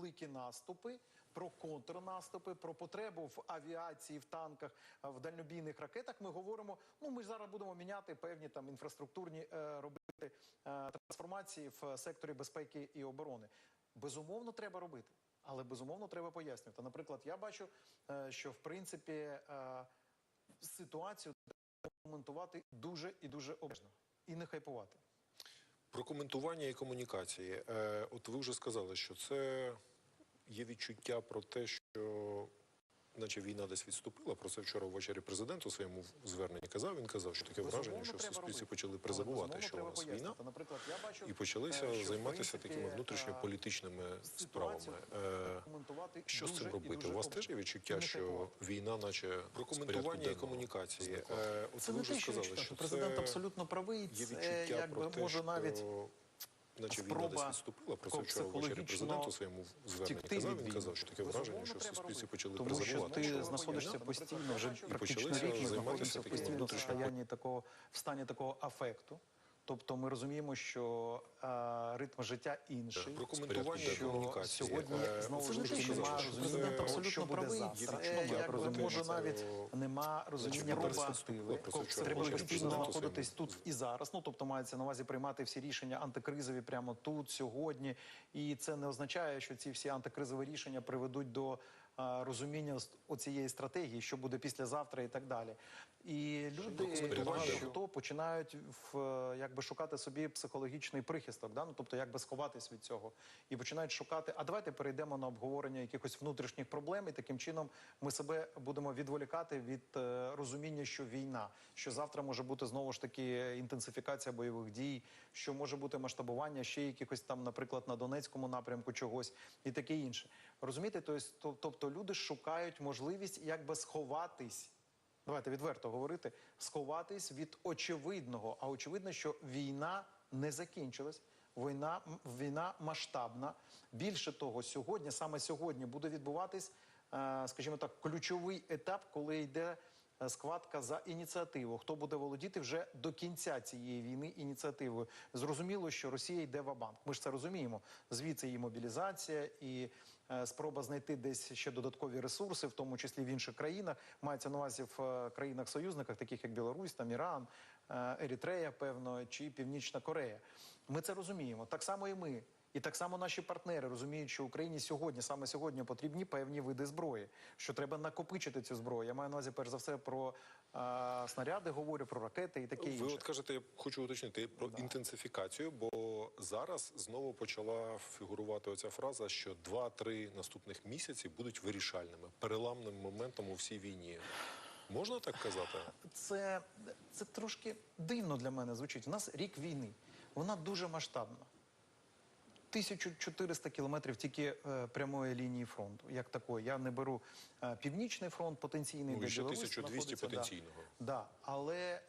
великі наступи, про контрнаступи, про потребу в авіації, в танках, в дальнобійних ракетах, ми говоримо, ну ми ж зараз будемо міняти певні там інфраструктурні робити трансформації в секторі безпеки і оборони. Безумовно, треба робити. Але, безумовно, треба пояснювати. Наприклад, я бачу, що, в принципі, ситуацію треба коментувати дуже і дуже обережно. І не хайпувати. Про коментування і комунікації. От ви вже сказали, що це є відчуття про те, що наче війна десь відступила. Про це вчора ввечері президент у своєму зверненні казав. Він казав, що таке враження, що в суспільстві почали призабувати, що у нас війна, і почалися займатися такими внутрішньополітичними справами. Що з цим робити? У вас теж є відчуття, що війна наче про коментування і комунікації? От ви вже сказали, що президент абсолютно правий. Є відчуття про те, що наче війна десь відступила, про це вчора ввечері президент у своєму зверненні казав. Він казав, що таке враження, що в суспільстві почали призабувати. Тому що ти знаходишся постійно, вже практично рік ми знаходимося постійно в стані такого афекту. Тобто ми розуміємо, що ритм життя інший. Про коментування і комунікації. Сьогодні, знову ж таки, немає розуміння того, що буде завтра. Може навіть нема розуміння перспективи. Треба постійно знаходитись тут і зараз. Ну, тобто мається на увазі приймати всі рішення антикризові прямо тут, сьогодні. І це не означає, що ці всі антикризові рішення приведуть до розуміння оцієї стратегії, що буде післязавтра і так далі. І люди багато починають якби шукати собі психологічний прихисток, да? Ну, тобто якби сховатись від цього. І починають шукати, а давайте перейдемо на обговорення якихось внутрішніх проблем, і таким чином ми себе будемо відволікати від розуміння, що війна, що завтра може бути знову ж таки інтенсифікація бойових дій, що може бути масштабування ще якихось там, наприклад, на Донецькому напрямку чогось і таке інше. Розумієте? Тобто люди шукають можливість якби сховатись, давайте відверто говорити, сховатись від очевидного. А очевидно, що війна не закінчилась, війна масштабна. Більше того, сьогодні, саме сьогодні буде відбуватись, скажімо так, ключовий етап, коли йде схватка за ініціативу. Хто буде володіти вже до кінця цієї війни ініціативою. Зрозуміло, що Росія йде ва-банк. Ми ж це розуміємо. Звідси її мобілізація і спроба знайти десь ще додаткові ресурси, в тому числі в інших країнах. Мається на увазі в країнах-союзниках, таких як Білорусь, там Іран, Еритрея, певно, чи Північна Корея. Ми це розуміємо. Так само і ми. І так само наші партнери розуміють, що Україні сьогодні, саме сьогодні, потрібні певні види зброї, що треба накопичити цю зброю. Я маю на увазі, перш за все, про снаряди, говорю, про ракети і таке інше. Ви от кажете, я хочу уточнити, про інтенсифікацію, бо зараз знову почала фігурувати оця фраза, що 2-3 наступних місяці будуть вирішальними, переламним моментом у всій війні. Можна так казати? Це трошки дивно для мене звучить. У нас рік війни. Вона дуже масштабна. 1400 кілометрів тільки прямої лінії фронту, як такої. Я не беру Північний фронт потенційний, де Білорусь 1200 потенційного. Да, але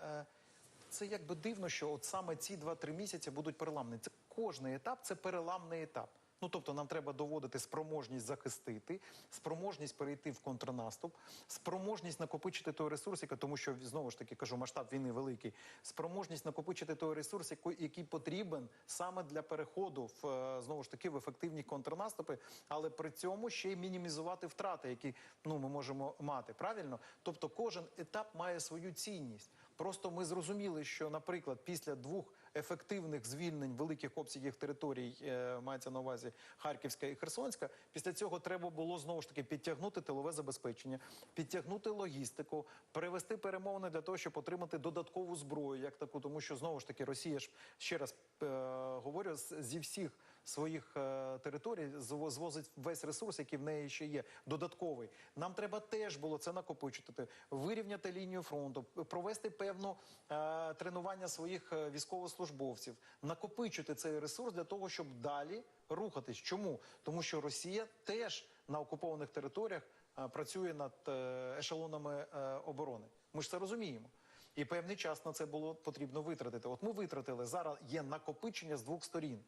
це якби дивно, що от саме ці 2-3 місяці будуть переламні. Це кожний етап, це переламний етап. Ну, тобто нам треба доводити спроможність захистити, спроможність перейти в контрнаступ, спроможність накопичити той ресурс, тому що, знову ж таки, кажу, масштаб війни великий, спроможність накопичити той ресурс, який потрібен саме для переходу, знову ж таки, в ефективні контрнаступи, але при цьому ще й мінімізувати втрати, які ми можемо мати, правильно? Тобто кожен етап має свою цінність. Просто ми зрозуміли, що, наприклад, після 2 ефективних звільнень великих обсягів територій, мається на увазі Харківська і Херсонська, після цього треба було, знову ж таки, підтягнути тилове забезпечення, підтягнути логістику, перевести перемовини для того, щоб отримати додаткову зброю, як таку, тому що, знову ж таки, Росія ж, ще раз говорю, зі всіх своїх територій звозить весь ресурс, який в неї ще є, додатковий. Нам треба теж було це накопичити, вирівняти лінію фронту, провести певну тренування своїх військовослужбовців, накопичити цей ресурс для того, щоб далі рухатись. Чому? Тому що Росія теж на окупованих територіях працює над ешелонами оборони. Ми ж це розуміємо. І певний час на це було потрібно витратити. От ми витратили, зараз є накопичення з 2 сторін.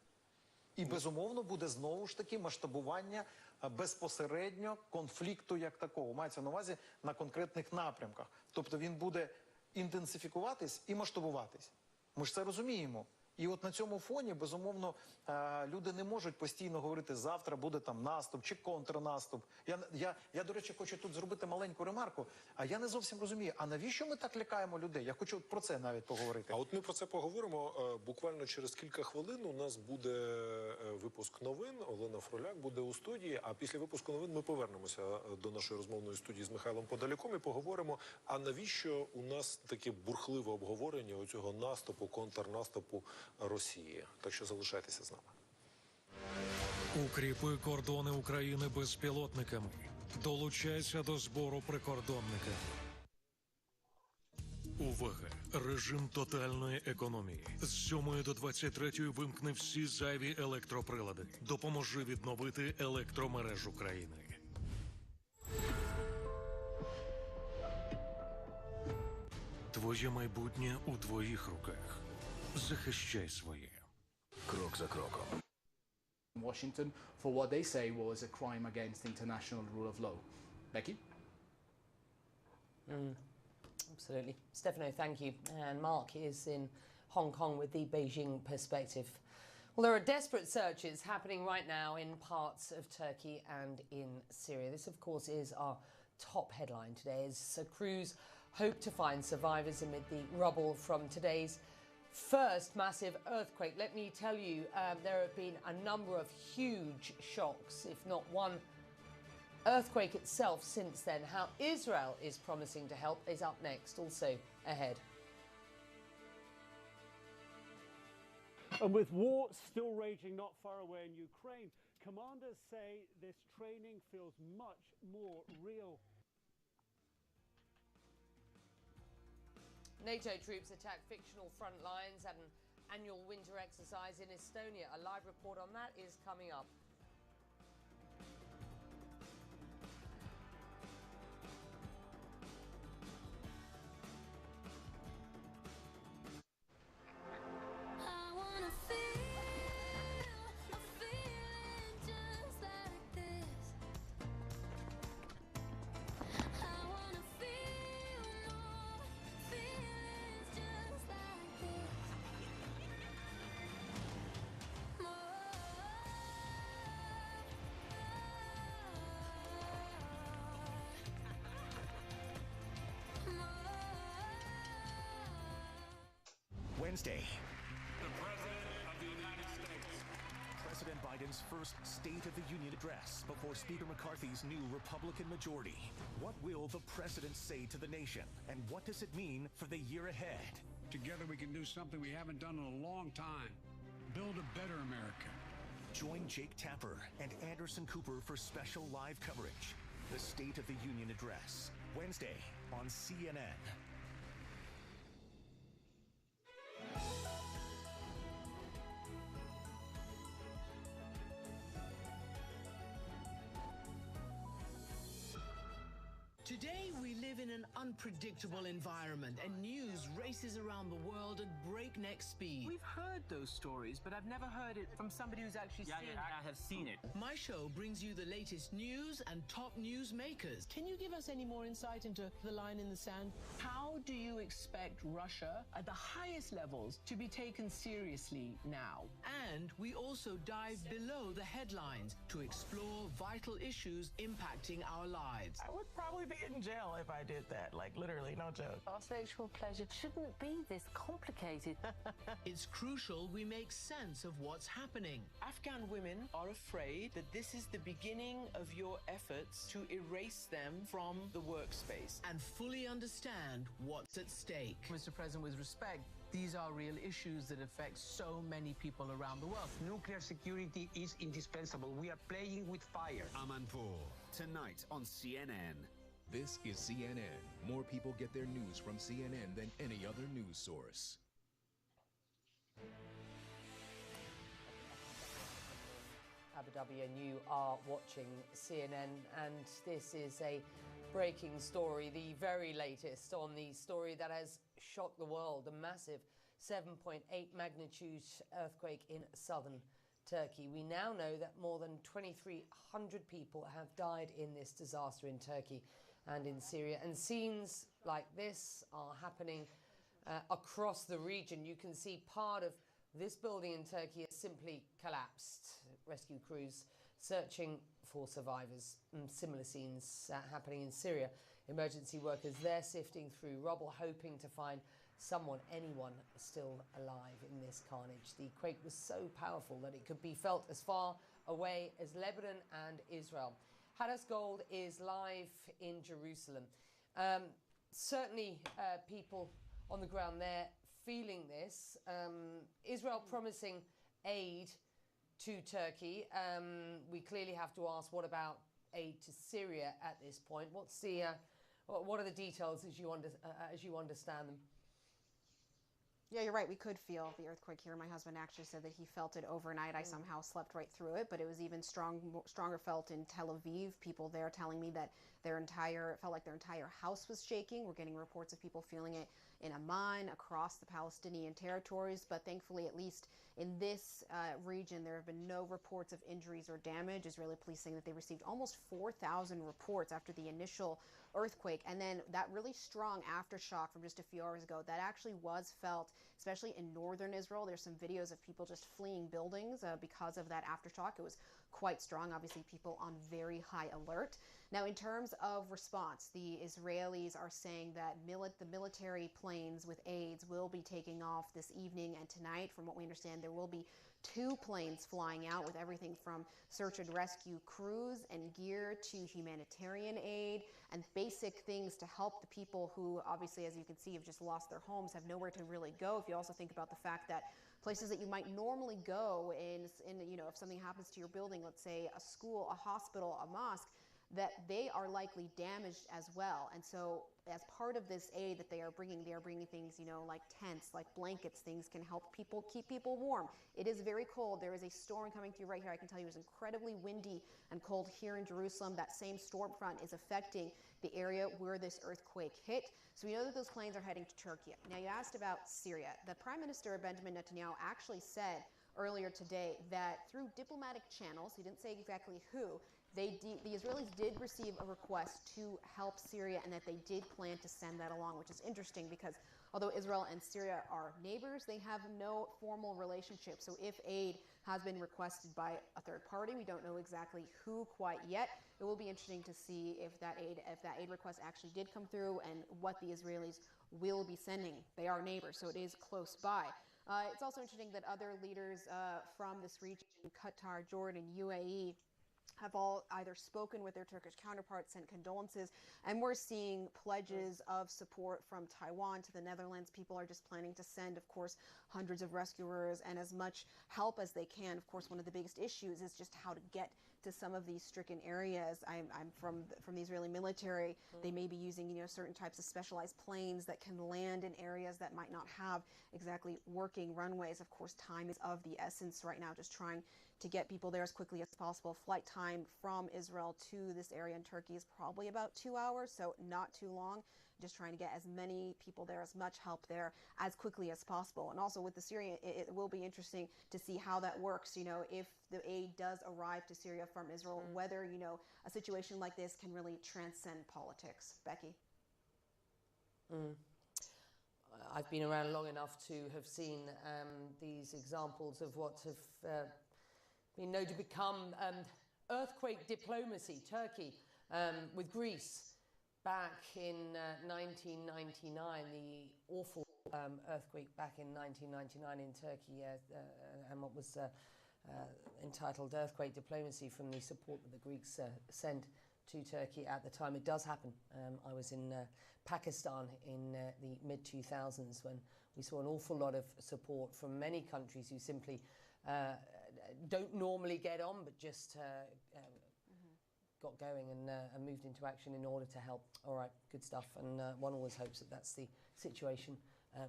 І, безумовно, буде знову ж таки масштабування безпосередньо конфлікту як такого. Мається на увазі на конкретних напрямках. Тобто він буде інтенсифікуватись і масштабуватись. Ми ж це розуміємо. І от на цьому фоні, безумовно, люди не можуть постійно говорити, завтра буде там наступ чи контрнаступ. Я, до речі, хочу тут зробити маленьку ремарку, а я не зовсім розумію, а навіщо ми так лякаємо людей? Я хочу про це навіть поговорити. А от ми про це поговоримо буквально через кілька хвилин. У нас буде випуск новин, Олена Фроляк буде у студії, а після випуску новин ми повернемося до нашої розмовної студії з Михайлом Подоляком і поговоримо, а навіщо у нас таке бурхливе обговорення оцього наступу, контрнаступу Росії. Так що залишайтеся з нами. Укріпи кордони України безпілотниками. Долучайся до збору прикордонника. Увага! Режим тотальної економії. З 7 до 23 вимкни всі зайві електроприлади. Допоможи відновити електромережу країни. Твоє майбутнє у твоїх руках. Захищай своє. Крок за кроком. Washington for what they say was a crime against international rule of law. Becky? Absolutely. Stefano, thank you. And Mark is in Hong Kong with the Beijing perspective. Well, there are desperate searches happening right now in parts of Turkey and in Syria. This, of course, is our top headline today as crews hope to find survivors amid the rubble from today's first massive earthquake. Let me tell you, there have been a number of huge shocks, if not one earthquake itself since then. How Israel is promising to help is up next, also ahead. And with war still raging not far away in Ukraine, commanders say this training feels much more real. NATO troops attack fictional front lines at an annual winter exercise in Estonia. A live report on that is coming up. Wednesday. The President of the United States. President Biden's first State of the Union address before Speaker McCarthy's new Republican majority. What will the president say to the nation? And what does it mean for the year ahead? Together we can do something we haven't done in a long time. Build a better America. Join Jake Tapper and Anderson Cooper for special live coverage. The State of the Union address. Wednesday on CNN. Today, we live in an unpredictable environment, and news races around the world at breakneck speed. We've heard those stories, but I've never heard it from somebody who's actually seen it. I have seen it. My show brings you the latest news and top news makers. Can you give us any more insight into the line in the sand? How do you expect Russia at the highest levels to be taken seriously now? And we also dive below the headlines to explore vital issues impacting our lives. I would probably be in jail if I did that. Like, literally, no joke. Our sexual pleasure shouldn't be this complicated. It's crucial we make sense of what's happening. Afghan women are afraid that this is the beginning of your efforts to erase them from the workspace. And fully understand what's at stake. Mr. President, with respect, these are real issues that affect so many people around the world. Nuclear security is indispensable. We are playing with fire. Amanpour, tonight on CNN. This is CNN. More people get their news from CNN than any other news source. Abu Dhabi, and you are watching CNN, and this is a breaking story, the very latest on the story that has shocked the world, a massive 7.8 magnitude earthquake in southern Turkey. We now know that more than 2,300 people have died in this disaster in Turkey and in Syria, and scenes like this are happening across the region. You can see part of This building in Turkey has simply collapsed. Rescue crews searching for survivors. Similar scenes happening in Syria. Emergency workers there sifting through rubble, hoping to find someone, anyone still alive in this carnage. The quake was so powerful that it could be felt as far away as Lebanon and Israel. Hadas Gold is live in Jerusalem. Certainly people on the ground there feeling this. Israel promising aid to Turkey. We clearly have to ask, what about aid to Syria at this point? What are the details as you understand them? Yeah, you're right. We could feel the earthquake here. My husband actually said that he felt it overnight. I somehow slept right through it, but it was even stronger felt in Tel Aviv. People there telling me that it felt like their entire house was shaking. We're getting reports of people feeling it in Amman, across the Palestinian territories, but thankfully, at least in this region, there have been no reports of injuries or damage. Israeli police saying that they received almost 4,000 reports after the initial earthquake, and then that really strong aftershock from just a few hours ago, that actually was felt, especially in northern Israel. There's some videos of people just fleeing buildings because of that aftershock. It was quite strong, obviously people on very high alert. Now, in terms of response, the Israelis are saying that the military planes with aids will be taking off this evening and tonight. From what we understand, there will be 2 planes flying out with everything from search and rescue crews and gear to humanitarian aid and basic things to help the people who, obviously, as you can see, have just lost their homes, have nowhere to really go. If you also think about the fact that places that you might normally go in if something happens to your building, let's say a school, a hospital, a mosque, that they are likely damaged as well. And so as part of this aid that they are bringing things, like tents, like blankets, things can help keep people warm. It is very cold. There is a storm coming through right here. I can tell you it's incredibly windy and cold here in Jerusalem. That same storm front is affecting the area where this earthquake hit. So we know that those planes are heading to Turkey. Now, you asked about Syria. The Prime Minister, Benjamin Netanyahu, actually said earlier today that through diplomatic channels, he didn't say exactly who, the Israelis did receive a request to help Syria and that they did plan to send that along, which is interesting because although Israel and Syria are neighbors, they have no formal relationship. So if aid has been requested by a third party, we don't know exactly who quite yet. It will be interesting to see if that aid request actually did come through and what the Israelis will be sending. They are neighbors, so it is close by. It's also interesting that other leaders from this region, Qatar, Jordan, UAE, have all either spoken with their Turkish counterparts, sent condolences, and we're seeing pledges of support from Taiwan to the Netherlands. People are just planning to send, of course, hundreds of rescuers and as much help as they can. Of course, one of the biggest issues is just how to get to some of these stricken areas. I'm from the Israeli military. They may be using certain types of specialized planes that can land in areas that might not have exactly working runways. Of course, time is of the essence right now, just trying to get people there as quickly as possible. Flight time from Israel to this area in Turkey is probably about 2 hours, so not too long. Just trying to get as many people there, as much help there as quickly as possible. And also with the Syria, it will be interesting to see how that works, if the aid does arrive to Syria from Israel, whether, a situation like this can really transcend politics. Becky? I've been around long enough to have seen these examples of what have been known to become earthquake diplomacy. Turkey with Greece back in 1999, the awful earthquake back in 1999 in Turkey, and what was entitled earthquake diplomacy from the support that the Greeks sent to Turkey at the time. It does happen. I was in Pakistan in the mid-2000s when we saw an awful lot of support from many countries who simply don't normally get on, but just got going and moved into action in order to help. All right, good stuff. And one always hopes that that's the situation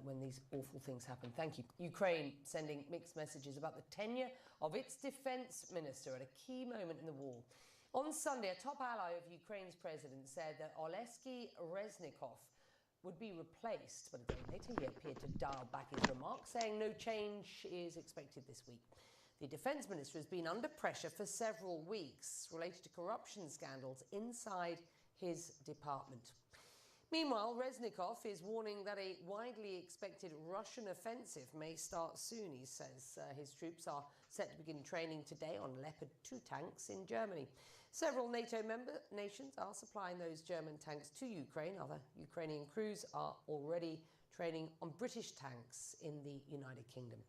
when these awful things happen. Thank you. Ukraine sending mixed messages about the tenure of its defense minister at a key moment in the war. On Sunday, a top ally of Ukraine's president said that Oleksiy Reznikov would be replaced, but a day later he appeared to dial back his remarks, saying no change is expected this week. The defense minister has been under pressure for several weeks related to corruption scandals inside his department. Meanwhile, Reznikov is warning that a widely expected Russian offensive may start soon. He says his troops are set to begin training today on Leopard 2 tanks in Germany. Several NATO member nations are supplying those German tanks to Ukraine. Other Ukrainian crews are already training on British tanks in the United Kingdom.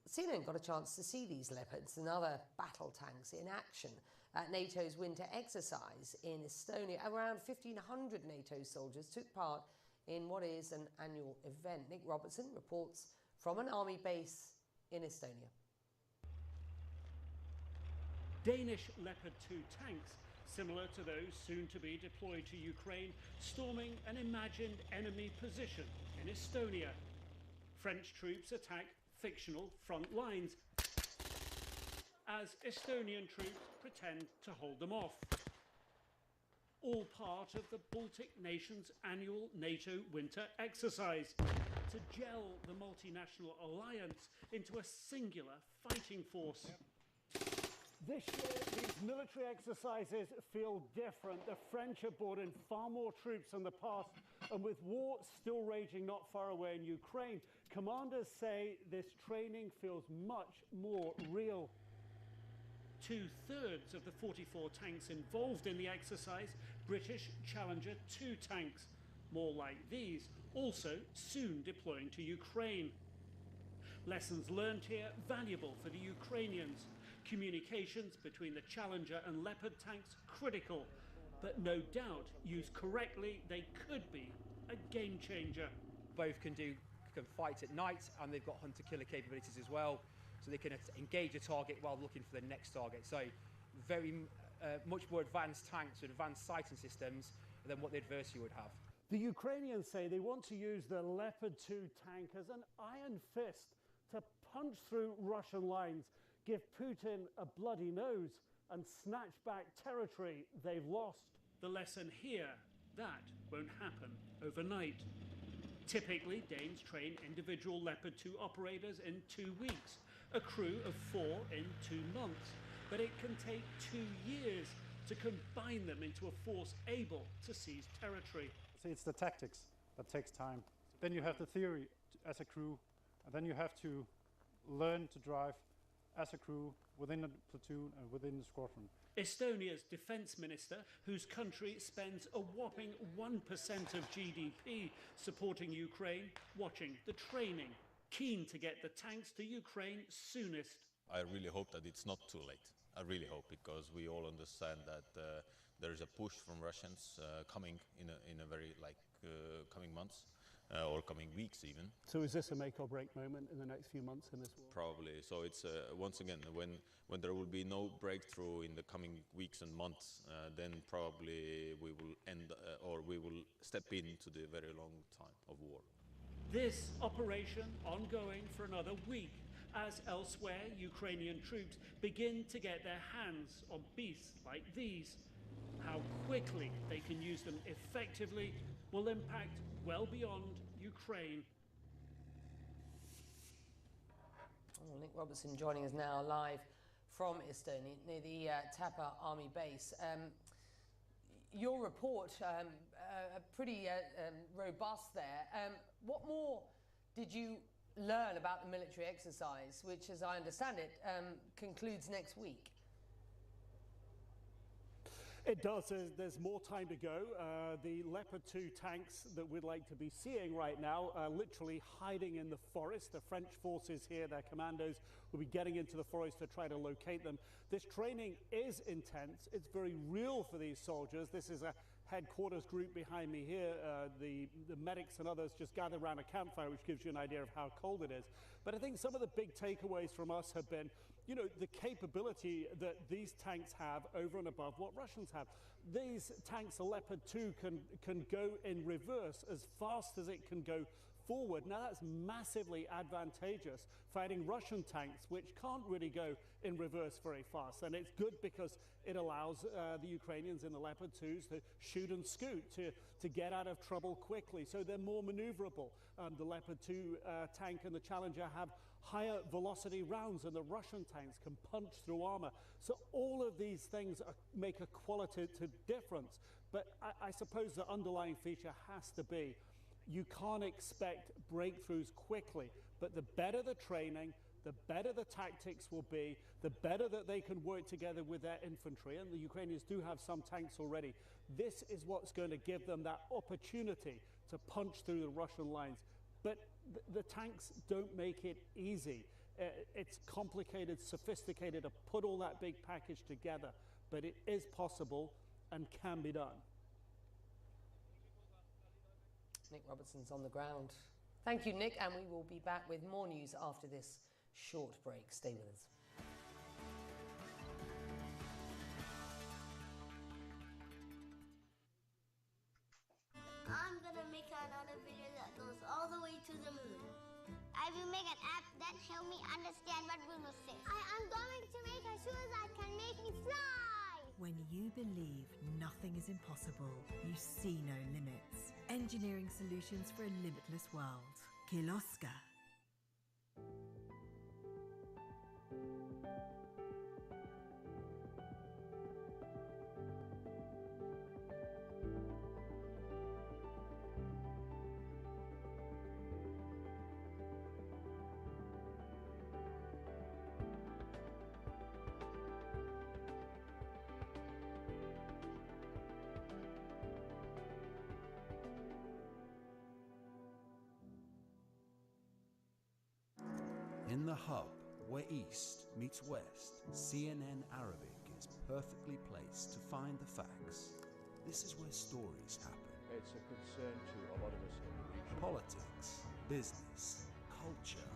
CNN got a chance to see these Leopards and other battle tanks in action at NATO's winter exercise in Estonia. Around 1,500 NATO soldiers took part in what is an annual event. Nick Robertson reports from an army base in Estonia. Danish Leopard 2 tanks, similar to those soon to be deployed to Ukraine, storming an imagined enemy position in Estonia. French troops attack fictional front lines as Estonian troops pretend to hold them off. All part of the Baltic nations' annual NATO winter exercise to gel the multinational alliance into a singular fighting force. This year, these military exercises feel different. The French have brought in far more troops than the past, and with war still raging not far away in Ukraine, commanders say this training feels much more real. 2/3 of the 44 tanks involved in the exercise, British Challenger 2 tanks. More like these, also soon deploying to Ukraine. Lessons learned here valuable for the Ukrainians. Communications between the Challenger and Leopard tanks critical, but no doubt used correctly they could be a game changer. Both can fight at night, and they've got hunter-killer capabilities as well, so they can engage a target while looking for the next target. So very much more advanced tanks with advanced sighting systems than what the adversary would have. The Ukrainians say they want to use the Leopard 2 tank as an iron fist to punch through Russian lines, give Putin a bloody nose, and snatch back territory they've lost. The lesson here, that won't happen overnight. Typically, Danes train individual Leopard 2 operators in 2 weeks, a crew of 4 in 2 months. But it can take 2 years to combine them into a force able to seize territory. See, it's the tactics that takes time. Then you have the theory as a crew, and then you have to learn to drive as a crew within a platoon and within the squadron. Estonia's defense minister, whose country spends a whopping 1% of GDP supporting Ukraine, watching the training, keen to get the tanks to Ukraine soonest. I really hope that it's not too late. I really hope, because we all understand that there is a push from Russians coming in a very coming months or coming weeks even. So is this a make or break moment in the next few months in this war? Probably. So it's once again, when there will be no breakthrough in the coming weeks and months, then probably we will end or we will step into the very long time of war. This operation ongoing for another week, as elsewhere Ukrainian troops begin to get their hands on beasts like these. How quickly they can use them effectively will impact well beyond Ukraine. Oh, Nick Robertson joining us now live from Estonia, near the Tapa Army base. Your report, pretty robust there. What more did you learn about the military exercise, which, as I understand it, concludes next week? It does. There's more time to go. The Leopard 2 tanks that we'd like to be seeing right now are literally hiding in the forest. The French forces here, their commandos, will be getting into the forest to try to locate them. This training is intense. It's very real for these soldiers. This is a headquarters group behind me here. The medics and others just gather around a campfire, which gives you an idea of how cold it is. But I think some of the big takeaways from us have been, you know, the capability that these tanks have over and above what Russians have. These tanks, the Leopard 2, can go in reverse as fast as it can go forward. Now that's massively advantageous fighting Russian tanks, which can't really go in reverse very fast. And it's good because it allows the Ukrainians in the Leopard 2s to shoot and scoot, to get out of trouble quickly. So they're more maneuverable. The Leopard 2 tank and the Challenger have higher velocity rounds than the Russian tanks, can punch through armor. So all of these things make a qualitative difference. But I suppose the underlying feature has to be you can't expect breakthroughs quickly, but the better the training, the better the tactics will be, the better that they can work together with their infantry, and the Ukrainians do have some tanks already. This is what's going to give them that opportunity to punch through the Russian lines. But the tanks don't make it easy. It's complicated, sophisticated to put all that big package together, but it is possible and can be done. Nick Robertson's on the ground. Thank you, Nick, and we will be back with more news after this short break. Stay with us. I'm gonna make another video that goes all the way to the moon. I will make an app that help me understand what we will say. I am going to make a shoe that can make me fly. When you believe nothing is impossible, you see no limits. Engineering solutions for a limitless world. Kiloska. In the hub, where East meets West, CNN Arabic is perfectly placed to find the facts. This is where stories happen. It's a concern to a lot of us in the region. Politics, business, culture,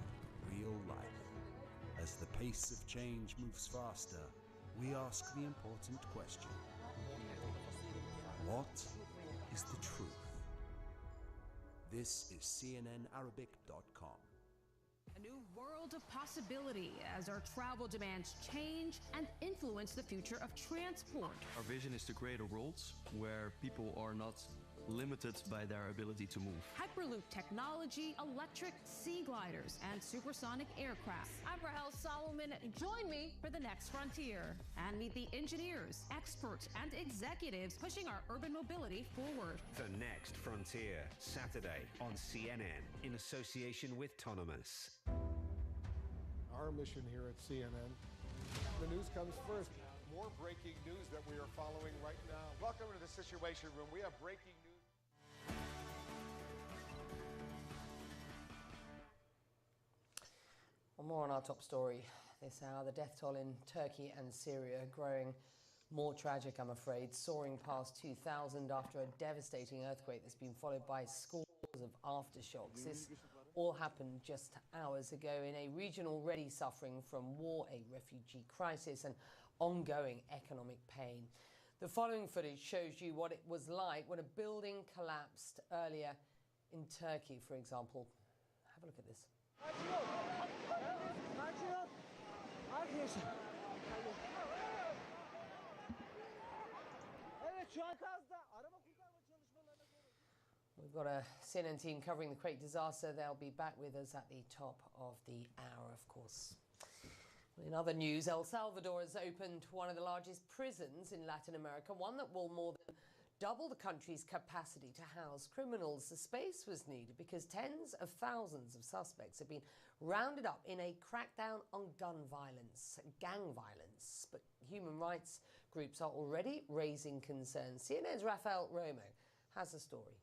real life. As the pace of change moves faster, we ask the important question: what is the truth? This is CNNArabic.com. A new world of possibility as our travel demands change and influence the future of transport. Our vision is to create a world where people are not limited by their ability to move. Hyperloop technology, electric sea gliders, and supersonic aircraft. I'm Rahel Solomon. Join me for the next frontier and meet the engineers, experts, and executives pushing our urban mobility forward. The Next Frontier, Saturday on CNN in association with Autonomous. Our mission here at CNN, the news comes first. More breaking news that we are following right now. Welcome to the Situation Room. We have breaking news. Well, more on our top story this hour. The death toll in Turkey and Syria growing more tragic, I'm afraid, soaring past 2,000 after a devastating earthquake that's been followed by scores of aftershocks. This all happened just hours ago in a region already suffering from war, a refugee crisis, and ongoing economic pain. The following footage shows you what it was like when a building collapsed earlier in Turkey, for example. Have a look at this. We've got a CNN team covering the quake disaster. They'll be back with us at the top of the hour, of course. In other news, El Salvador has opened one of the largest prisons in Latin America, one that will more than double the country's capacity to house criminals. The space was needed because tens of thousands of suspects have been rounded up in a crackdown on gun violence, gang violence. But human rights groups are already raising concerns. CNN's Rafael Romo has a story.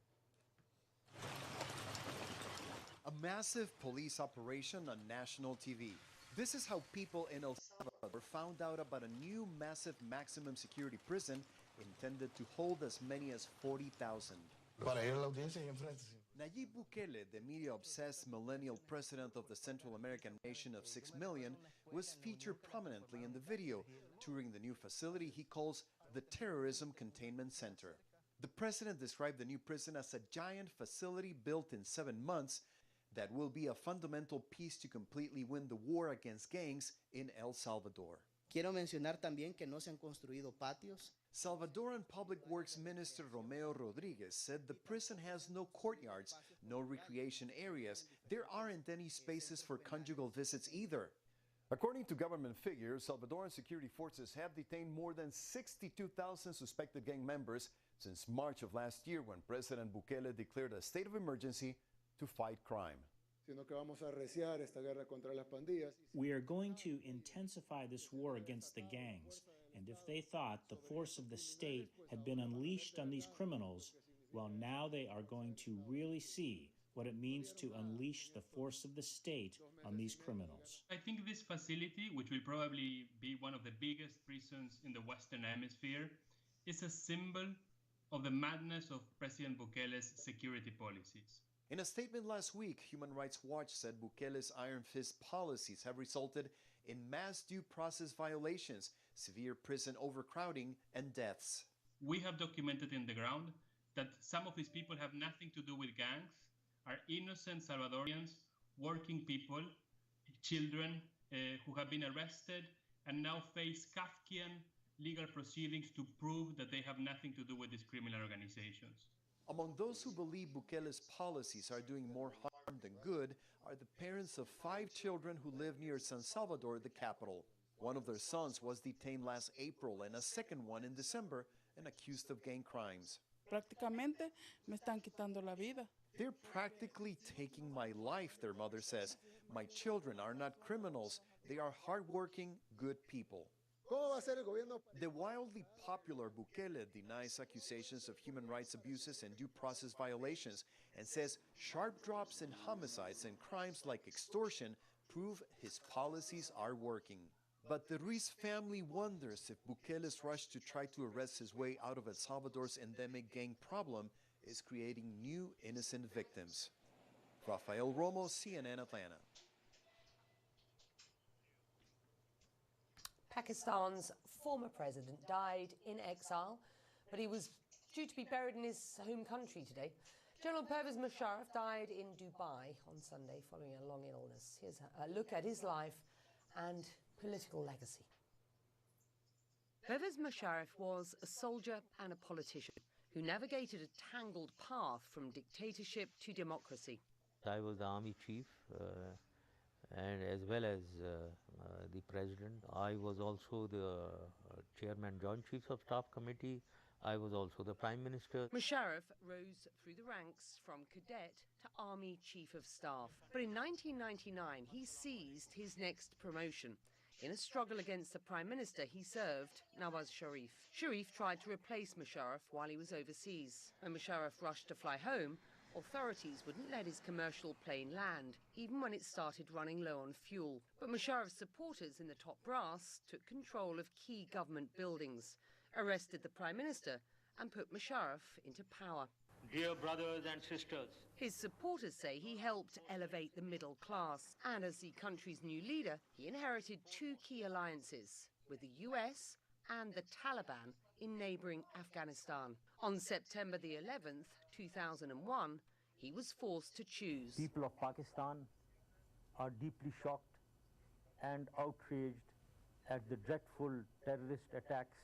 A massive police operation on national TV. This is how people in El Salvador found out about a new massive maximum security prison intended to hold as many as 40,000. Nayib Bukele, the media-obsessed millennial president of the Central American nation of 6 million, was featured prominently in the video, touring the new facility he calls the Terrorism Containment Center. The president described the new prison as a giant facility built in 7 months that will be a fundamental piece to completely win the war against gangs in El Salvador. Quiero mencionar también que no se han construido patios. Salvadoran Public Works Minister Romeo Rodriguez said the prison has no courtyards, no recreation areas. There aren't any spaces for conjugal visits either. According to government figures, Salvadoran security forces have detained more than 62,000 suspected gang members since March of last year, when President Bukele declared a state of emergency to fight crime. We are going to intensify this war against the gangs, and if they thought the force of the state had been unleashed on these criminals, well, now they are going to really see what it means to unleash the force of the state on these criminals. I think this facility, which will probably be one of the biggest prisons in the Western Hemisphere, is a symbol of the madness of President Bukele's security policies. In a statement last week, Human Rights Watch said Bukele's iron fist policies have resulted in mass due process violations, severe prison overcrowding, and deaths. We have documented in the ground that some of these people have nothing to do with gangs, are innocent Salvadorians, working people, children who have been arrested and now face Kafkian legal proceedings to prove that they have nothing to do with these criminal organizations. Among those who believe Bukele's policies are doing more harm than good are the parents of 5 children who live near San Salvador, the capital. One of their sons was detained last April and a second one in December and accused of gang crimes. Prácticamente me están quitando la vida. They're practically taking my life, their mother says. My children are not criminals. They are hardworking, good people. The wildly popular Bukele denies accusations of human rights abuses and due process violations and says sharp drops in homicides and crimes like extortion prove his policies are working. But the Ruiz family wonders if Bukele's rush to try to arrest his way out of El Salvador's endemic gang problem is creating new innocent victims. Rafael Romo, CNN Atlanta. Pakistan's former president died in exile, but he was due to be buried in his home country today. General Pervez Musharraf died in Dubai on Sunday following a long illness. Here's a look at his life and political legacy. Pervez Musharraf was a soldier and a politician who navigated a tangled path from dictatorship to democracy. I was the army chief and as well as the president. I was also the chairman, Joint Chiefs of Staff Committee. I was also the Prime Minister. Musharraf rose through the ranks from cadet to Army Chief of Staff. But in 1999, he seized his next promotion. In a struggle against the Prime Minister, he served Nawaz Sharif. Sharif tried to replace Musharraf while he was overseas. When Musharraf rushed to fly home, authorities wouldn't let his commercial plane land, even when it started running low on fuel. But Musharraf's supporters in the top brass took control of key government buildings, arrested the Prime Minister and put Musharraf into power. Dear brothers and sisters, his supporters say he helped elevate the middle class, and as the country's new leader, he inherited 2 key alliances with the US and the Taliban in neighbouring Afghanistan. On September the 11th, 2001, he was forced to choose. People of Pakistan are deeply shocked and outraged at the dreadful terrorist attacks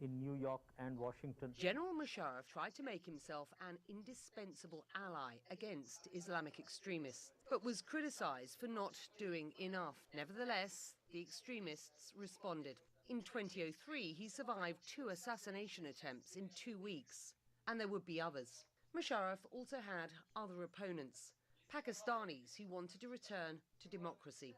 in New York and Washington. General Musharraf tried to make himself an indispensable ally against Islamic extremists, but was criticised for not doing enough. Nevertheless, the extremists responded. In 2003, he survived 2 assassination attempts in 2 weeks, and there would be others. Musharraf also had other opponents, Pakistanis who wanted to return to democracy.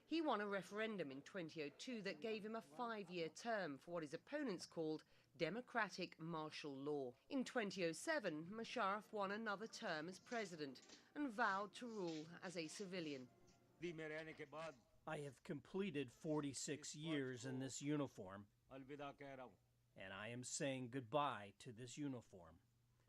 He won a referendum in 2002 that gave him a 5-year term for what his opponents called democratic martial law. In 2007, Musharraf won another term as president and vowed to rule as a civilian. I have completed 46 years in this uniform, and I am saying goodbye to this uniform.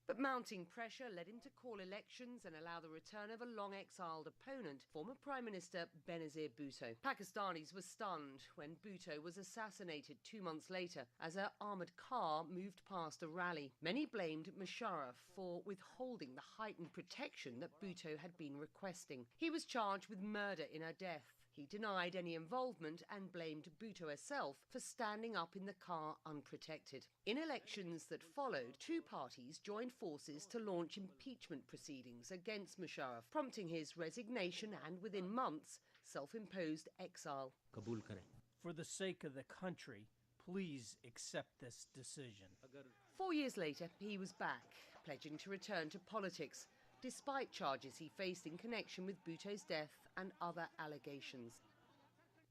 But mounting pressure led him to call elections and allow the return of a long-exiled opponent, former Prime Minister Benazir Bhutto. Pakistanis were stunned when Bhutto was assassinated 2 months later as an armoured car moved past a rally. Many blamed Musharraf for withholding the heightened protection that Bhutto had been requesting. He was charged with murder in her death. He denied any involvement and blamed Bhutto herself for standing up in the car unprotected. In elections that followed, two parties joined forces to launch impeachment proceedings against Musharraf, prompting his resignation and, within months, self-imposed exile. For the sake of the country, please accept this decision. 4 years later, he was back, pledging to return to politics, despite charges he faced in connection with Bhutto's death and other allegations.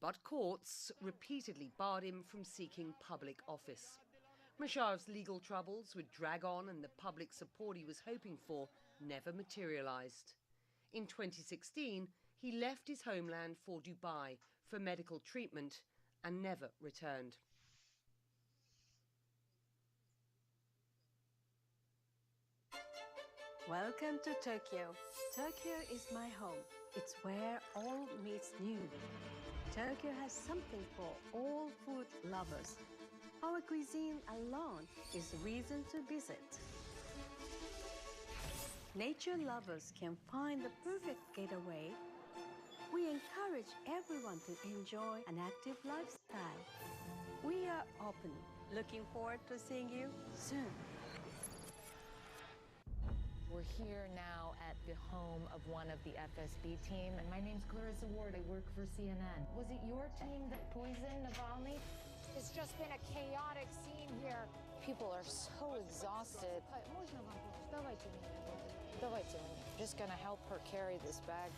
But courts repeatedly barred him from seeking public office. Musharraf's legal troubles would drag on, and the public support he was hoping for never materialised. In 2016, he left his homeland for Dubai for medical treatment and never returned. Welcome to Tokyo. Tokyo is my home. It's where all meets new. Tokyo has something for all food lovers. Our cuisine alone is a reason to visit. Nature lovers can find the perfect getaway. We encourage everyone to enjoy an active lifestyle. We are open. Looking forward to seeing you soon. We're here now at the home of one of the FSB team, and my name's Clarissa Ward. I work for CNN. Was it your team that poisoned Navalny? It's just been a chaotic scene here. People are so exhausted. Just gonna help her carry this bag.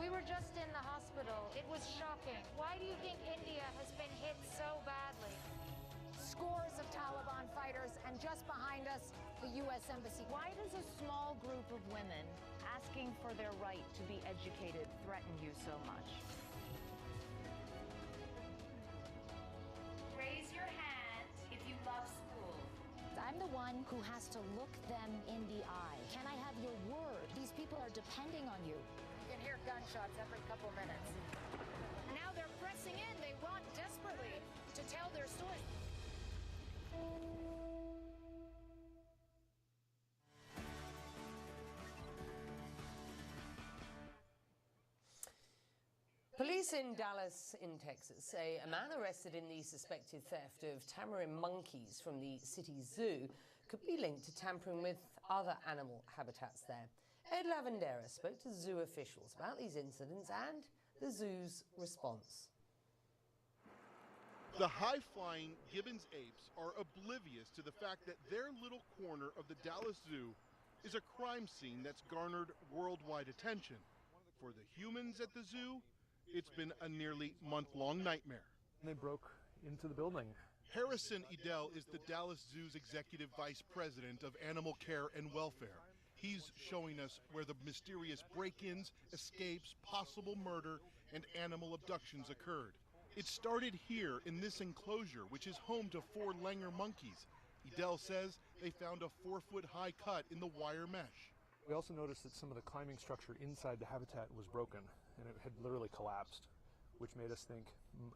We were just in the hospital. It was shocking. Why do you think India has been hit so badly? Scores of Taliban fighters, and just behind us, the U.S. Embassy. Why does a small group of women asking for their right to be educated threaten you so much? Raise your hand if you love school. I'm the one who has to look them in the eye. Can I have your word? These people are depending on you. You can hear gunshots every couple minutes. Now they're pressing in. They want desperately to tell their story. Police in Dallas in Texas say a man arrested in the suspected theft of tamarin monkeys from the city's zoo could be linked to tampering with other animal habitats there. Ed Lavandera spoke to zoo officials about these incidents and the zoo's response. The high-flying Gibbons apes are oblivious to the fact that their little corner of the Dallas Zoo is a crime scene that's garnered worldwide attention. For the humans at the zoo, it's been a nearly month-long nightmare. They broke into the building. Harrison Edel is the Dallas Zoo's executive vice president of animal care and welfare. He's showing us where the mysterious break-ins, escapes, possible murder, and animal abductions occurred. It started here in this enclosure, which is home to 4 Langer monkeys. Edel says they found a 4-foot-high cut in the wire mesh. We also noticed that some of the climbing structure inside the habitat was broken, and it had literally collapsed, which made us think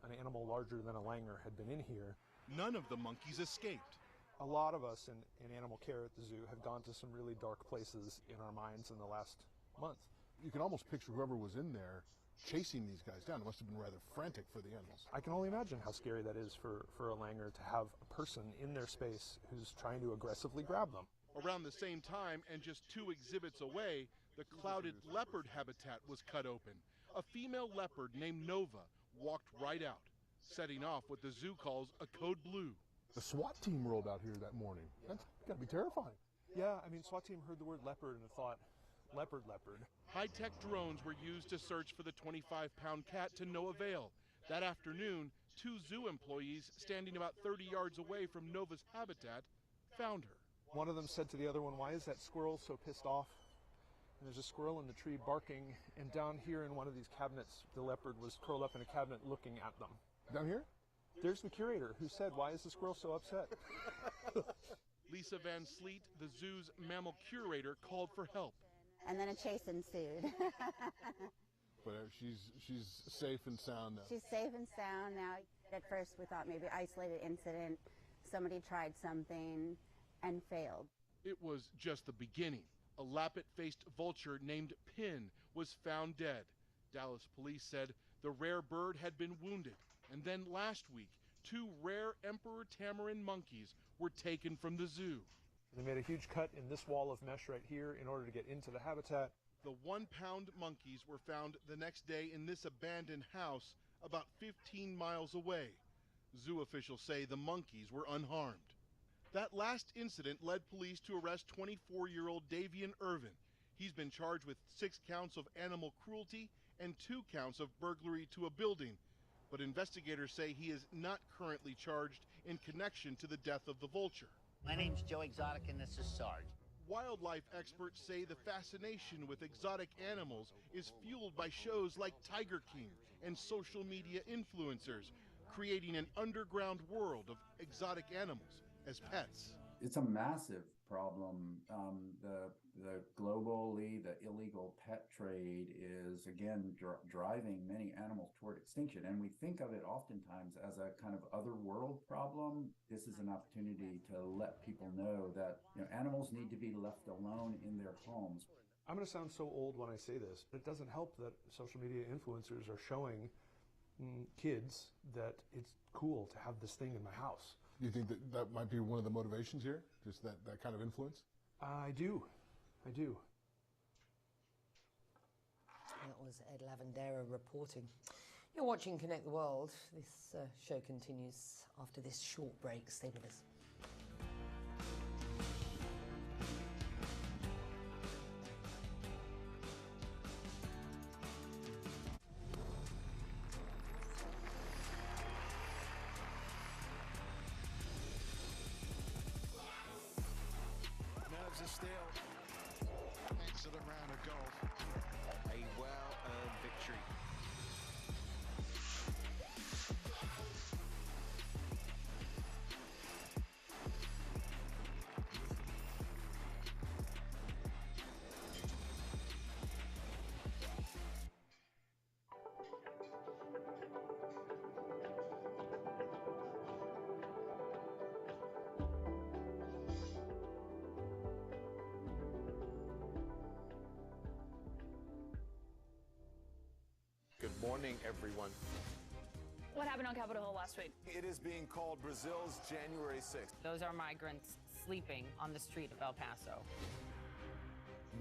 an animal larger than a Langer had been in here. None of the monkeys escaped. A lot of us in animal care at the zoo have gone to some really dark places in our minds in the last month. You can almost picture whoever was in there chasing these guys down. It must have been rather frantic for the animals. I can only imagine how scary that is for a Langer to have a person in their space who's trying to aggressively grab them. Around the same time, and just 2 exhibits away, the clouded leopard habitat was cut open. A female leopard named Nova walked right out, setting off what the zoo calls a code blue. The SWAT team rolled out here that morning. That's got to be terrifying. Yeah, I mean, SWAT team heard the word leopard and thought, leopard. High-tech drones were used to search for the 25-pound cat to no avail. That afternoon, 2 zoo employees standing about 30 yards away from Nova's habitat found her. One of them said to the other one, "Why is that squirrel so pissed off?" And there's a squirrel in the tree barking, and down here in one of these cabinets, the leopard was curled up in a cabinet looking at them. Down here? There's the curator who said, "Why is the squirrel so upset?" Lisa Van Sleet, the zoo's mammal curator, called for help. And then a chase ensued. But she's safe and sound now. She's safe and sound now. At first we thought maybe isolated incident, somebody tried something and failed. It was just the beginning. A lappet-faced vulture named Pin was found dead. Dallas police said the rare bird had been wounded, and then last week, 2 rare emperor tamarin monkeys were taken from the zoo. They made a huge cut in this wall of mesh right here in order to get into the habitat. The 1-pound monkeys were found the next day in this abandoned house about 15 miles away. Zoo officials say the monkeys were unharmed. That last incident led police to arrest 24-year-old Davian Irvin. He's been charged with 6 counts of animal cruelty and 2 counts of burglary to a building. But investigators say he is not currently charged in connection to the death of the vulture. My name's Joe Exotic and this is Sarge. Wildlife experts say the fascination with exotic animals is fueled by shows like Tiger King and social media influencers, creating an underground world of exotic animals as pets. It's a massive problem. The globally, the illegal pet trade is again driving many animals toward extinction, and we think of it oftentimes as a kind of otherworld problem. This is an opportunity to let people know that animals need to be left alone in their homes. I'm going to sound so old when I say this, but it doesn't help that social media influencers are showing kids that it's cool to have this thing in my house. Do you think that might be one of the motivations here? Just that kind of influence? I do. That was Ed Lavandera reporting. You're watching Connect the World. This show continues after this short break. Stay with us. Nerves are still. Excellent round of golf. A well-earned victory. Good morning, everyone. What happened on Capitol Hill last week? It is being called Brazil's January 6th. Those are migrants sleeping on the street of El Paso.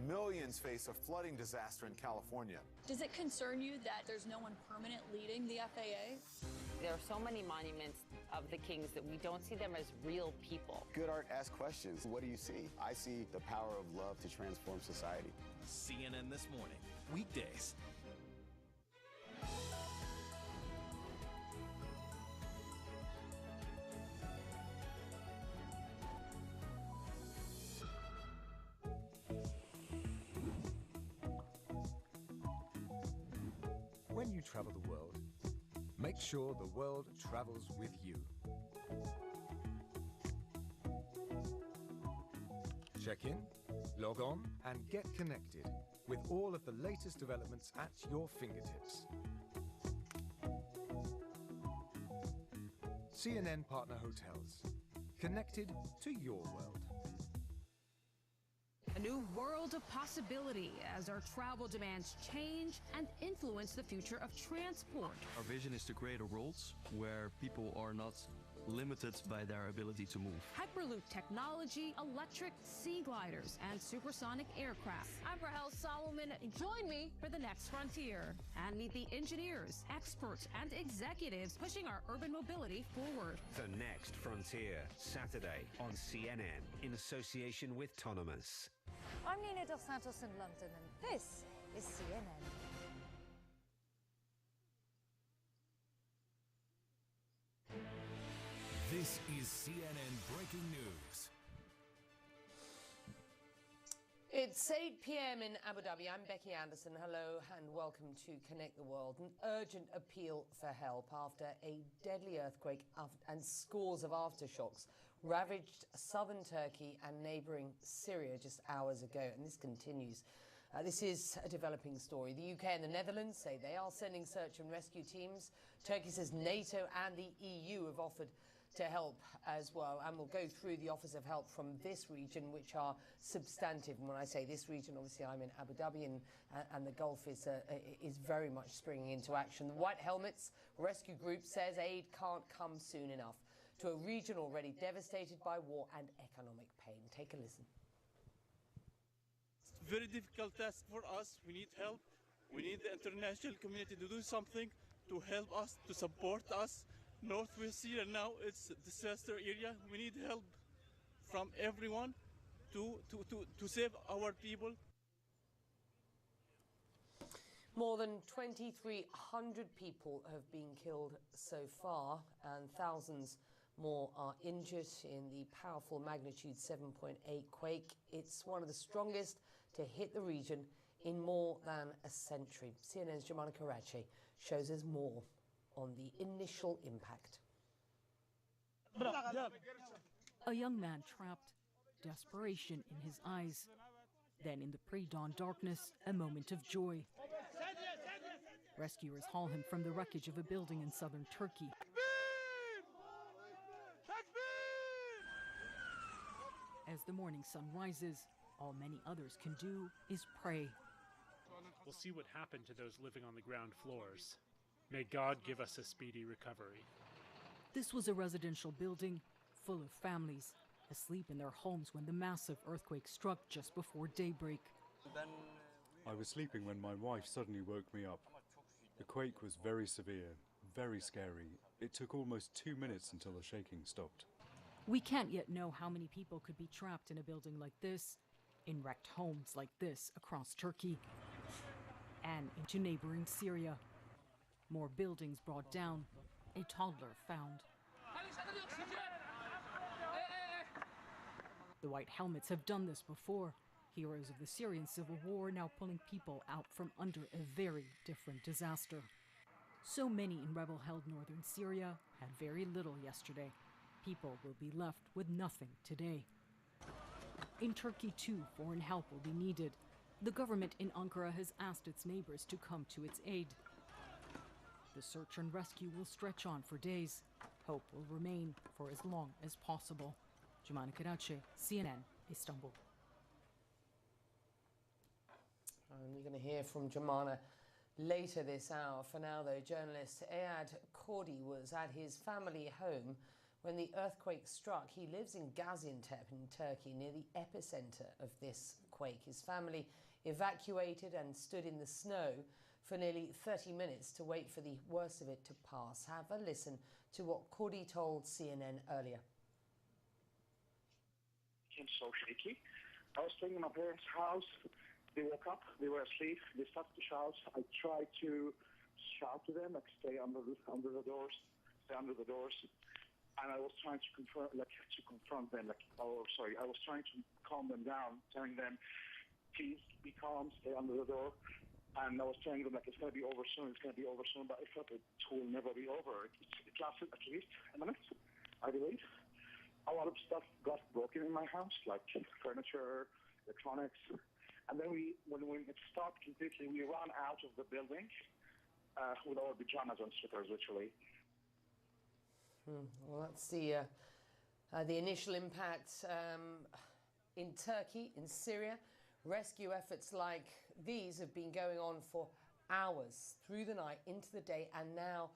Millions face a flooding disaster in California. Does it concern you that there's no one permanent leading the FAA? There are so many monuments of the kings that we don't see them as real people. Good art asks questions. What do you see? I see the power of love to transform society. CNN This Morning, weekdays. When you travel the world, make sure the world travels with you. Check in, log on, and get connected with all of the latest developments at your fingertips. CNN Partner Hotels. Connected to your world. A new world of possibility as our travel demands change and influence the future of transport. Our vision is to create a world where people are not limited by their ability to move. Hyperloop technology, electric sea gliders, and supersonic aircraft. I'm Rahel Solomon. Join me for the next frontier and meet the engineers, experts, and executives pushing our urban mobility forward. The Next Frontier, Saturday on CNN in association with Notícias. I'm Nina Dos Santos in London, and this is CNN. This is CNN Breaking News. It's 8 p.m. in Abu Dhabi. I'm Becky Anderson. Hello and welcome to Connect the World. An urgent appeal for help after a deadly earthquake and scores of aftershocks ravaged southern Turkey and neighbouring Syria just hours ago. And this continues. This is a developing story. The UK and the Netherlands say they are sending search and rescue teams. Turkey says NATO and the EU have offered to help as well. And we'll go through the offers of help from this region, which are substantive. And when I say this region, obviously I'm in Abu Dhabi, and the Gulf is very much springing into action. The White Helmets Rescue Group says aid can't come soon enough to a region already devastated by war and economic pain. Take a listen. It's a very difficult task for us. We need help. We need the international community to do something to help us, to support us. Northwest Syria now, it's a disaster area. We need help from everyone to save our people. More than 2,300 people have been killed so far, and thousands more are injured in the powerful magnitude 7.8 quake. It's one of the strongest to hit the region in more than a century. CNN's Jumana Karachi shows us more on the initial impact. A young man trapped, desperation in his eyes. Then in the pre-dawn darkness, a moment of joy. Rescuers haul him from the wreckage of a building in southern Turkey. As the morning sun rises, all many others can do is pray. We'll see what happened to those living on the ground floors. May God give us a speedy recovery. This was a residential building full of families asleep in their homes when the massive earthquake struck just before daybreak. I was sleeping when my wife suddenly woke me up. The quake was very severe, very scary. It took almost 2 minutes until the shaking stopped. We can't yet know how many people could be trapped in a building like this, in wrecked homes like this across Turkey, and into neighboring Syria. More buildings brought down, a toddler found. The White Helmets have done this before. Heroes of the Syrian civil war now pulling people out from under a very different disaster. So many in rebel-held northern Syria had very little yesterday. People will be left with nothing today. In Turkey, too, foreign help will be needed. The government in Ankara has asked its neighbors to come to its aid. The search and rescue will stretch on for days. Hope will remain for as long as possible. Jumana Karachi, CNN, Istanbul. And we're going to hear from Jumana later this hour. For now, though, journalist Eyad Kordi was at his family home when the earthquake struck. He lives in Gaziantep in Turkey, near the epicenter of this quake. His family evacuated and stood in the snow for nearly 30 minutes to wait for the worst of it to pass. Have a listen to what Kordi told CNN earlier. It became so shaky. I was staying in my parents' house. They woke up, they were asleep, they started to shout. I tried to shout to them, like stay under the doors, stay under the doors. And I was trying to confront them, I was trying to calm them down, telling them, please be calm, stay under the door. And I was telling them, it's going to be over soon, but I felt it will never be over. It lasted at least a minute, I believe. A lot of stuff got broken in my house, like furniture, electronics. And then when it stopped completely, we ran out of the building with our pajamas and slippers, literally. Well, that's the initial impact in Turkey, in Syria. Rescue efforts like these have been going on for hours, through the night, into the day, and now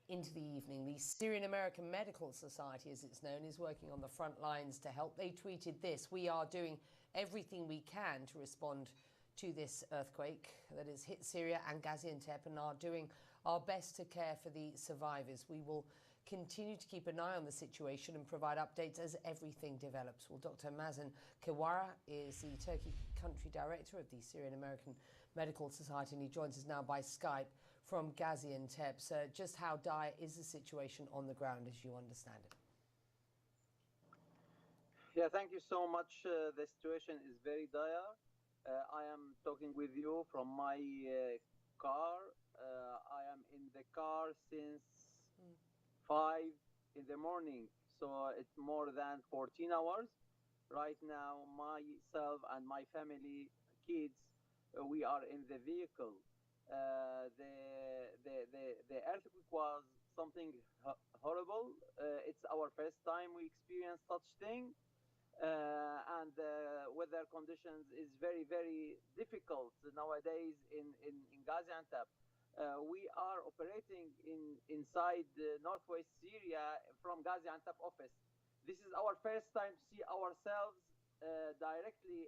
into the evening. The Syrian American Medical Society, as it's known, is working on the front lines to help. They tweeted this: "We are doing everything we can to respond to this earthquake that has hit Syria and Gaziantep, and are doing our best to care for the survivors. We will continue to keep an eye on the situation and provide updates as everything develops." Well, Dr. Mazen Kewara is the Turkey country director of the Syrian American Medical Society, and he joins us now by Skype from Gaziantep. So just how dire is the situation on the ground as you understand it? Yeah, thank you so much. The situation is very dire. I am talking with you from my car. I am in the car since 5 in the morning, so it's more than 14 hours. Right now, myself and my family, kids, we are in the vehicle. The earthquake was something horrible. It's our first time we experience such thing. And weather conditions is very, very difficult nowadays in Gaziantep. We are operating inside northwest Syria from Gaziantep office. This is our first time to see ourselves directly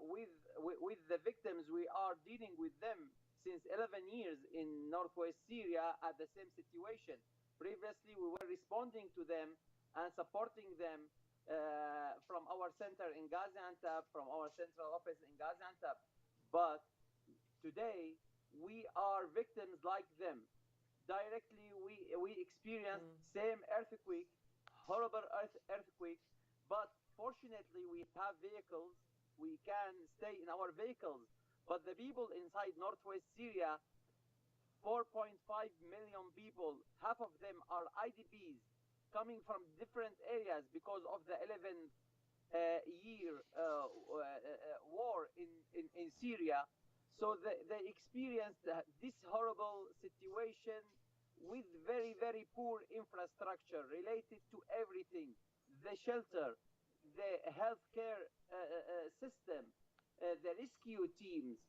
with the victims. We are dealing with them since 11 years in northwest Syria at the same situation. Previously, we were responding to them and supporting them from our center in Gaziantep, from our central office in Gaziantep. But today, we are victims like them. Directly, we experienced same earthquake, horrible earthquake, but fortunately, we have vehicles. We can stay in our vehicles. But the people inside northwest Syria, 4.5 million people, half of them are IDPs coming from different areas because of the 11th year war in Syria. So they experienced this horrible situation with very, very poor infrastructure related to everything: the shelter, the healthcare system, the rescue teams.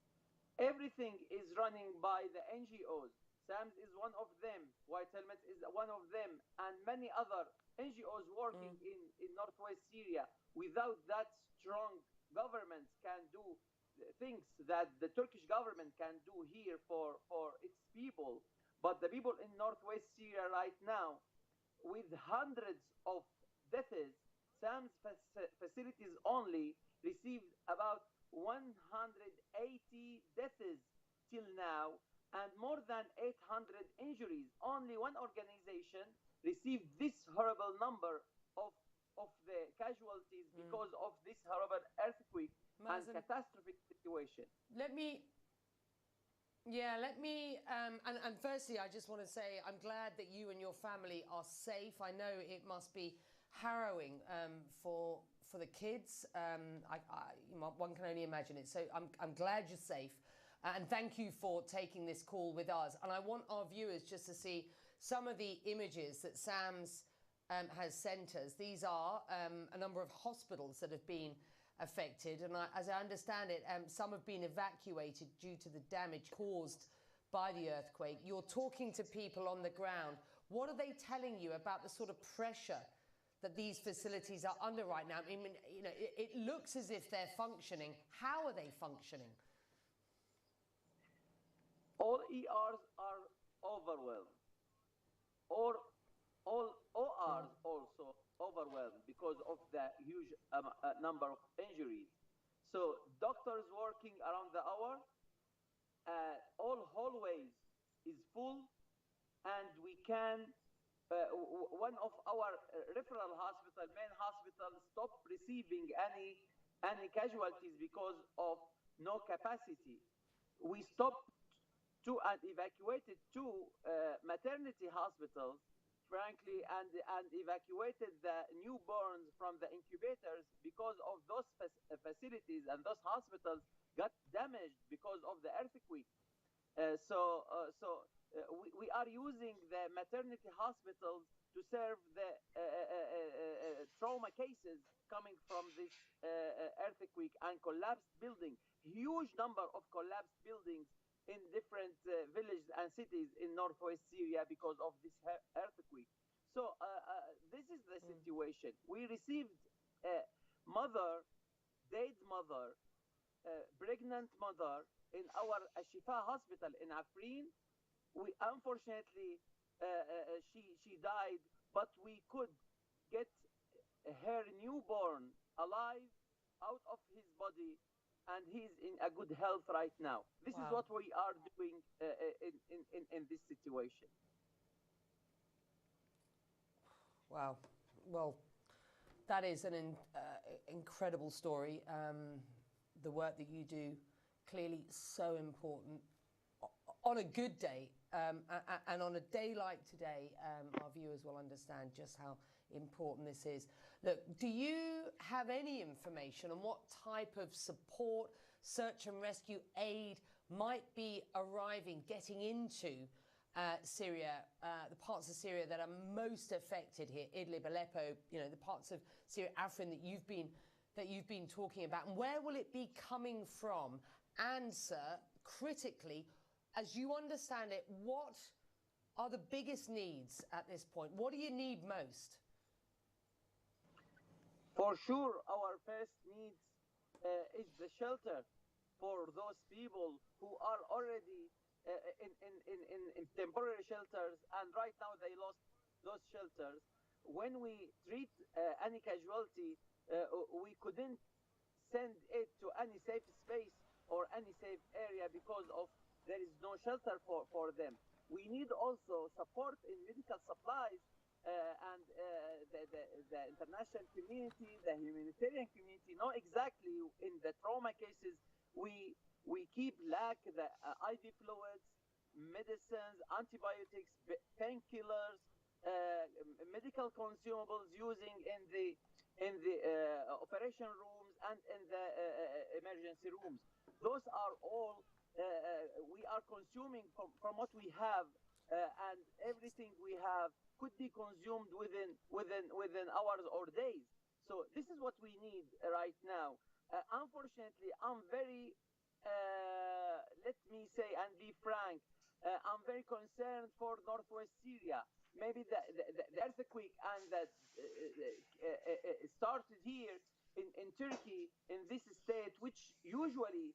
Everything is running by the NGOs. SAMS is one of them. White Helmets is one of them, and many other NGOs working in northwest Syria. Without that, strong governments can do things that the Turkish government can do here for its people. But the people in northwest Syria right now, with hundreds of deaths, SAM's facilities only received about 180 deaths till now, and more than 800 injuries. Only one organization received this horrible number of the casualties because of this horrible earthquake and catastrophic situation. Let me, and firstly, I just want to say I'm glad that you and your family are safe. I know it must be harrowing for the kids. One can only imagine it. So I'm glad you're safe. And thank you for taking this call with us. And I want our viewers just to see some of the images that SAMS has sent us. These are a number of hospitals that have been affected. And as I understand it, some have been evacuated due to the damage caused by the earthquake. You're talking to people on the ground. What are they telling you about the sort of pressure that these facilities are under right now? I mean, you know, it looks as if they're functioning. How are they functioning? All ERs are overwhelmed. All ORs also overwhelmed because of the huge number of injuries. So doctors working around the hour. All hallways is full, and we can. One of our referral hospital, main hospital, stopped receiving any casualties because of no capacity. We stopped and evacuated two maternity hospitals, frankly, and evacuated the newborns from the incubators because of those facilities, and those hospitals got damaged because of the earthquake. We are using the maternity hospitals to serve the trauma cases coming from this earthquake and collapsed building. Huge number of collapsed buildings in different villages and cities in northwest Syria because of this earthquake. So this is the situation. We received a mother, dead mother, pregnant mother in our Shifa hospital in Afrin. We unfortunately she died, but we could get her newborn alive out of his body, and he's in a good health right now. This is what we are doing in this situation. Wow. Well, that is an incredible story. The work that you do, clearly so important. On a good day, and on a day like today, our viewers will understand just how important this is. Look, do you have any information on what type of support, search and rescue aid might be arriving, getting into Syria, the parts of Syria that are most affected here, Idlib, Aleppo, the parts of Syria, Afrin that you've been talking about, and where will it be coming from? And, sir, critically, as you understand it, what are the biggest needs at this point? What do you need most? For sure, our first needs is the shelter for those people who are already in temporary shelters, and right now they lost those shelters. When we treat any casualty, we couldn't send it to any safe space or any safe area because of there is no shelter for them. We need also support in medical supplies, and the international community, the humanitarian community know exactly in the trauma cases we keep lack the IV fluids, medicines, antibiotics, painkillers, medical consumables using in the operation rooms and in the emergency rooms. Those are all we are consuming from what we have, and everything we have could be consumed within hours or days. So this is what we need right now. Unfortunately, I'm very, let me say and be frank, I'm very concerned for northwest Syria. Maybe the earthquake and that started here in Turkey, in this state, which usually